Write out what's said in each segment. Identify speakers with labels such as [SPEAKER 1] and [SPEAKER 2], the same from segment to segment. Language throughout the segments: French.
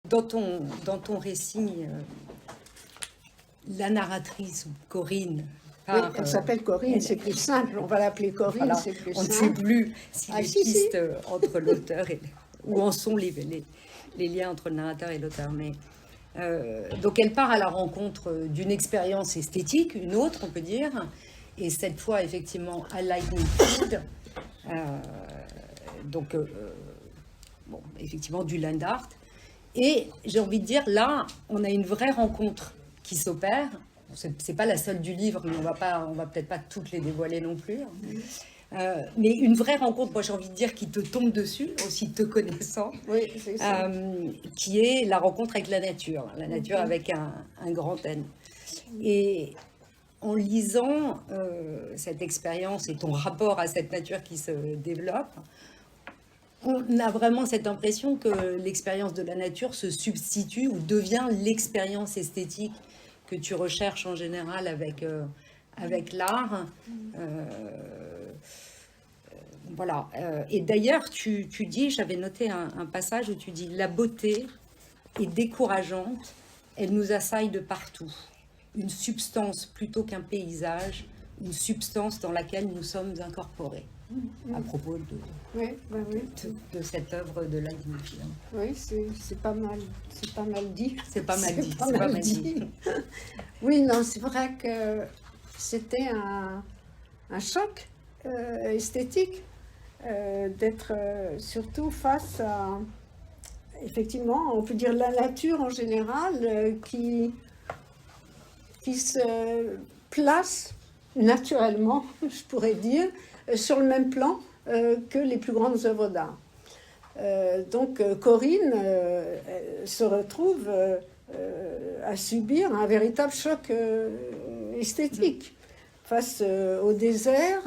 [SPEAKER 1] dans ton récit, la narratrice, Corinne,
[SPEAKER 2] Oui, elle s'appelle Corinne, c'est plus simple. On va l'appeler Corinne,
[SPEAKER 1] voilà,
[SPEAKER 2] c'est plus
[SPEAKER 1] on ne
[SPEAKER 2] simple.
[SPEAKER 1] sait plus si
[SPEAKER 2] Ah,
[SPEAKER 1] les
[SPEAKER 2] si,
[SPEAKER 1] pistes entre l'auteur et où en sont les liens entre le narrateur et l'auteur. Mais donc elle part à la rencontre d'une expérience esthétique, une autre, on peut dire, et cette fois effectivement à Lightning Field. Donc bon, effectivement du land art. Et j'ai envie de dire, là, on a une vraie rencontre qui s'opère. C'est pas la seule du livre, mais on va peut-être pas toutes les dévoiler non plus. Mais une vraie rencontre, moi j'ai envie de dire, qui te tombe dessus, aussi te connaissant,
[SPEAKER 2] Oui, c'est ça.
[SPEAKER 1] qui est la rencontre avec la nature avec un grand N. Et en lisant cette expérience et ton rapport à cette nature qui se développe, on a vraiment cette impression que l'expérience de la nature se substitue ou devient l'expérience esthétique que tu recherches en général avec l'art. Voilà. Et d'ailleurs, tu dis, j'avais noté un passage où tu dis « La beauté est décourageante, elle nous assaille de partout. Une substance plutôt qu'un paysage, une substance dans laquelle nous sommes incorporés. » À propos
[SPEAKER 2] Oui, ben oui.
[SPEAKER 1] de cette œuvre de Lightning Field.
[SPEAKER 2] Oui, c'est pas mal dit.
[SPEAKER 1] C'est pas mal dit.
[SPEAKER 2] C'est pas mal dit. Oui, non, c'est vrai que c'était un choc esthétique d'être surtout face à, effectivement, on peut dire la nature en général qui se place naturellement, je pourrais dire, sur le même plan que les plus grandes œuvres d'art. Donc Corinne se retrouve à subir un véritable choc esthétique face au désert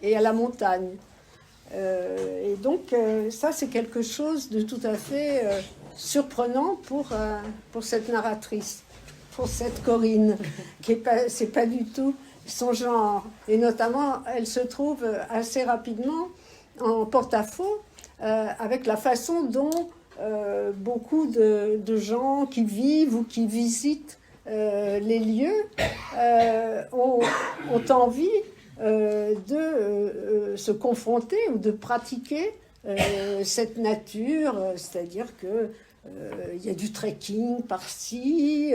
[SPEAKER 2] et à la montagne. Et donc ça c'est quelque chose de tout à fait surprenant pour cette narratrice, pour cette Corinne, c'est pas du tout son genre. Et notamment, elle se trouve assez rapidement en porte-à-faux avec la façon dont beaucoup de gens qui vivent ou qui visitent les lieux ont envie de se confronter ou de pratiquer cette nature, c'est-à-dire que il y a du trekking par-ci,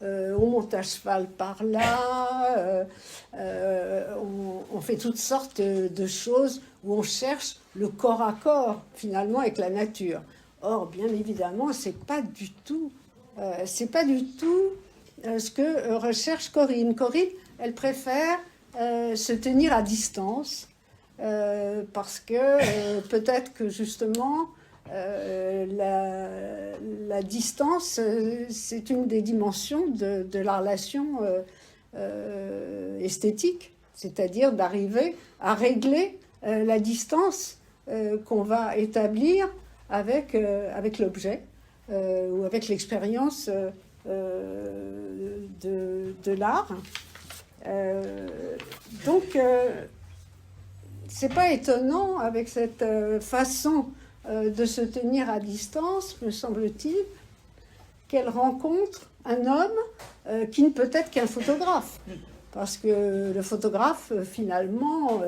[SPEAKER 2] on monte à cheval par-là, on fait toutes sortes de choses où on cherche le corps à corps finalement avec la nature. Or, bien évidemment, c'est pas du tout ce que recherche Corinne. Corinne, elle préfère se tenir à distance parce que peut-être que justement la distance, c'est une des dimensions de la relation esthétique, c'est-à-dire d'arriver à régler la distance qu'on va établir avec l'objet ou avec l'expérience de l'art. Donc, c'est pas étonnant avec cette façon de se tenir à distance, me semble-t-il, qu'elle rencontre un homme qui ne peut être qu'un photographe. Parce que le photographe, finalement,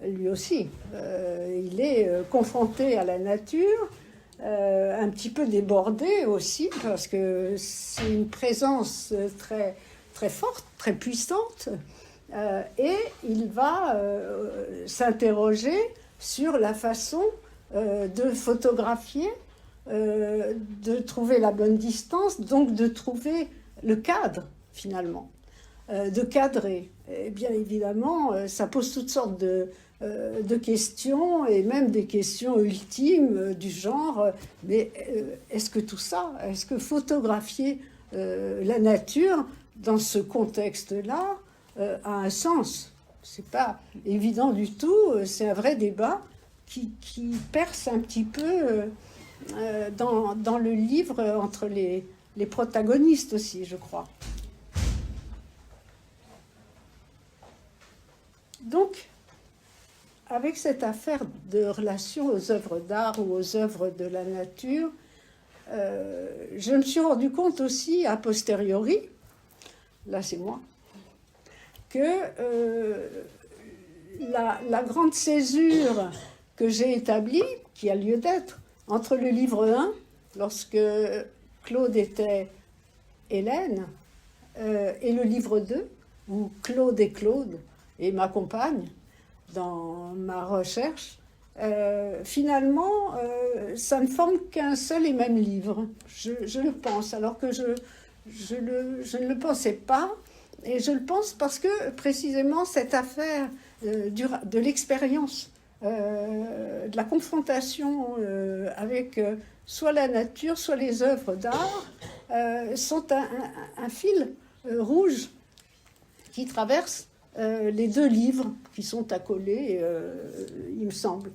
[SPEAKER 2] lui aussi, il est confronté à la nature, un petit peu débordé aussi, parce que c'est une présence très, très forte, très puissante, et il va s'interroger sur la façon de photographier, de trouver la bonne distance, donc de trouver le cadre, finalement, de cadrer. Et bien évidemment, ça pose toutes sortes de questions, et même des questions ultimes du genre, mais est-ce que tout ça, est-ce que photographier la nature dans ce contexte-là a un sens? C'est pas évident du tout, c'est un vrai débat qui perce un petit peu dans le livre entre les protagonistes aussi, je crois. Donc, avec cette affaire de relation aux œuvres d'art ou aux œuvres de la nature, je me suis rendu compte aussi, a posteriori, là c'est moi, que la grande césure que j'ai établie, qui a lieu d'être, entre le livre 1, lorsque Claude était Hélène, et le livre 2, où Claude est Claude et m'accompagne dans ma recherche, finalement, ça ne forme qu'un seul et même livre. Je le pense, alors que je ne le pensais pas. Et je le pense parce que, précisément, cette affaire de l'expérience, de la confrontation avec soit la nature, soit les œuvres d'art, sont un fil rouge qui traverse les deux livres qui sont accolés, il me semble.